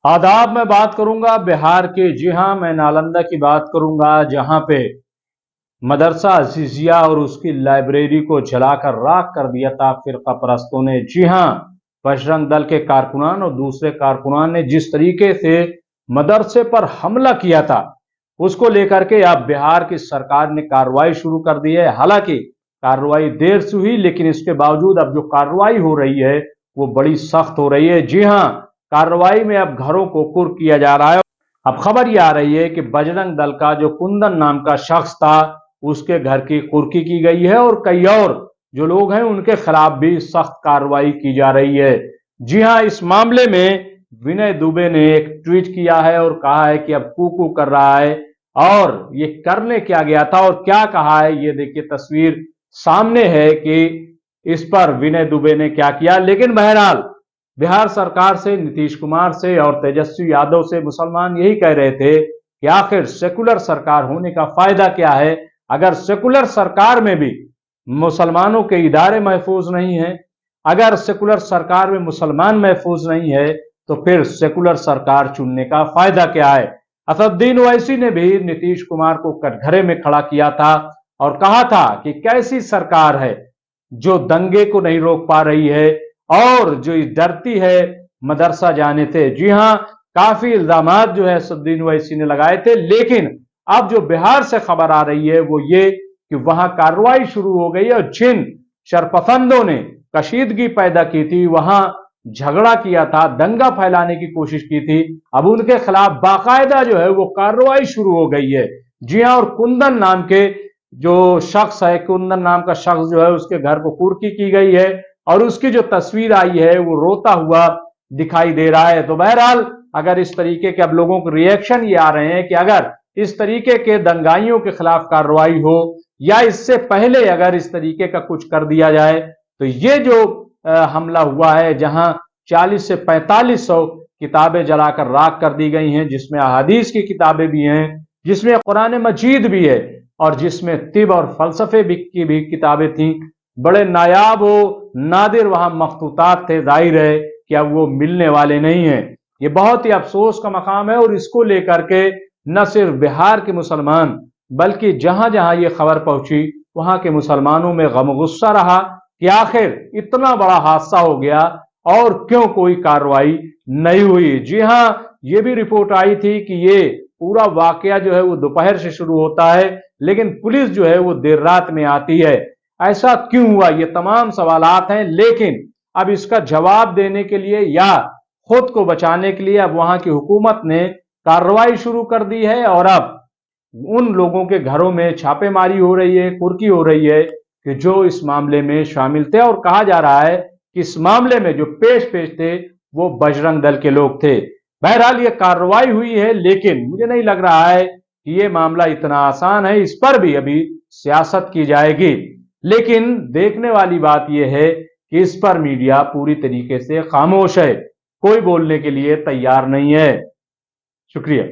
आदाब में बात करूंगा बिहार के। जी हाँ, मैं नालंदा की बात करूंगा, जहां पे मदरसा अजीजिया और उसकी लाइब्रेरी को जलाकर राख कर दिया था फिरका परस्तों ने। जी हाँ, बजरंग दल के कारकुनान और दूसरे कारकुनान ने जिस तरीके से मदरसे पर हमला किया था, उसको लेकर के अब बिहार की सरकार ने कार्रवाई शुरू कर दी है। हालांकि कार्रवाई देर से हुई, लेकिन इसके बावजूद अब जो कार्रवाई हो रही है वो बड़ी सख्त हो रही है। जी हाँ, कार्रवाई में अब घरों को कुर्क किया जा रहा है। अब खबर यह आ रही है कि बजरंग दल का जो कुंदन नाम का शख्स था, उसके घर की कुर्की की गई है और कई और जो लोग हैं उनके खिलाफ भी सख्त कार्रवाई की जा रही है। जी हां, इस मामले में विनय दुबे ने एक ट्वीट किया है और कहा है कि अब कू कर रहा है, और ये करने क्या गया था और क्या कहा है, ये देखिए तस्वीर सामने है कि इस पर विनय दुबे ने क्या किया। लेकिन बहरहाल बिहार सरकार से, नीतीश कुमार से और तेजस्वी यादव से मुसलमान यही कह रहे थे कि आखिर सेकुलर सरकार होने का फायदा क्या है, अगर सेकुलर सरकार में भी मुसलमानों के इदारे महफूज नहीं है, अगर सेकुलर सरकार में मुसलमान महफूज नहीं है, तो फिर सेकुलर सरकार चुनने का फायदा क्या है। असदुद्दीन ओवैसी ने भी नीतीश कुमार को कटघरे में खड़ा किया था और कहा था कि कैसी सरकार है जो दंगे को नहीं रोक पा रही है और जो डरती है मदरसा जाने से। जी हां, काफी इल्जाम जो है असदुद्दीन ओवैसी ने लगाए थे, लेकिन अब जो बिहार से खबर आ रही है वो ये कि वहां कार्रवाई शुरू हो गई है और जिन शरपसंदों ने कशीदगी पैदा की थी, वहां झगड़ा किया था, दंगा फैलाने की कोशिश की थी, अब उनके खिलाफ बाकायदा जो है वो कार्रवाई शुरू हो गई है। जी हां, और कुंदन नाम के जो शख्स है, कुंदन नाम का शख्स जो है, उसके घर को कुर्की की गई है और उसकी जो तस्वीर आई है वो रोता हुआ दिखाई दे रहा है। तो बहरहाल अगर इस तरीके के अब लोगों के रिएक्शन ये आ रहे हैं कि अगर इस तरीके के दंगाइयों के खिलाफ कार्रवाई हो या इससे पहले अगर इस तरीके का कुछ कर दिया जाए, तो ये जो हमला हुआ है, जहां 40 से 4500 किताबें जलाकर राख कर दी गई हैं, जिसमें अहादीस की किताबें भी हैं, जिसमें कुरान मजीद भी है और जिसमें तिब और फलसफे की भी किताबें थी। बड़े नायाब हो नादिर वहां मखतूतात थे, जाहिर है कि अब वो मिलने वाले नहीं है। ये बहुत ही अफसोस का मकाम है और इसको लेकर के न सिर्फ बिहार के मुसलमान बल्कि जहां जहां ये खबर पहुंची वहां के मुसलमानों में गम गुस्सा रहा कि आखिर इतना बड़ा हादसा हो गया और क्यों कोई कार्रवाई नहीं हुई। जी हां, ये भी रिपोर्ट आई थी कि ये पूरा वाकया जो है वो दोपहर से शुरू होता है, लेकिन पुलिस जो है वो देर रात में आती है। ऐसा क्यों हुआ, ये तमाम सवालात हैं, लेकिन अब इसका जवाब देने के लिए या खुद को बचाने के लिए अब वहां की हुकूमत ने कार्रवाई शुरू कर दी है और अब उन लोगों के घरों में छापेमारी हो रही है, कुर्की हो रही है कि जो इस मामले में शामिल थे, और कहा जा रहा है कि इस मामले में जो पेश थे वो बजरंग दल के लोग थे। बहरहाल ये कार्रवाई हुई है, लेकिन मुझे नहीं लग रहा है कि ये मामला इतना आसान है, इस पर भी अभी सियासत की जाएगी। लेकिन देखने वाली बात यह है कि इस पर मीडिया पूरी तरीके से खामोश है, कोई बोलने के लिए तैयार नहीं है। शुक्रिया।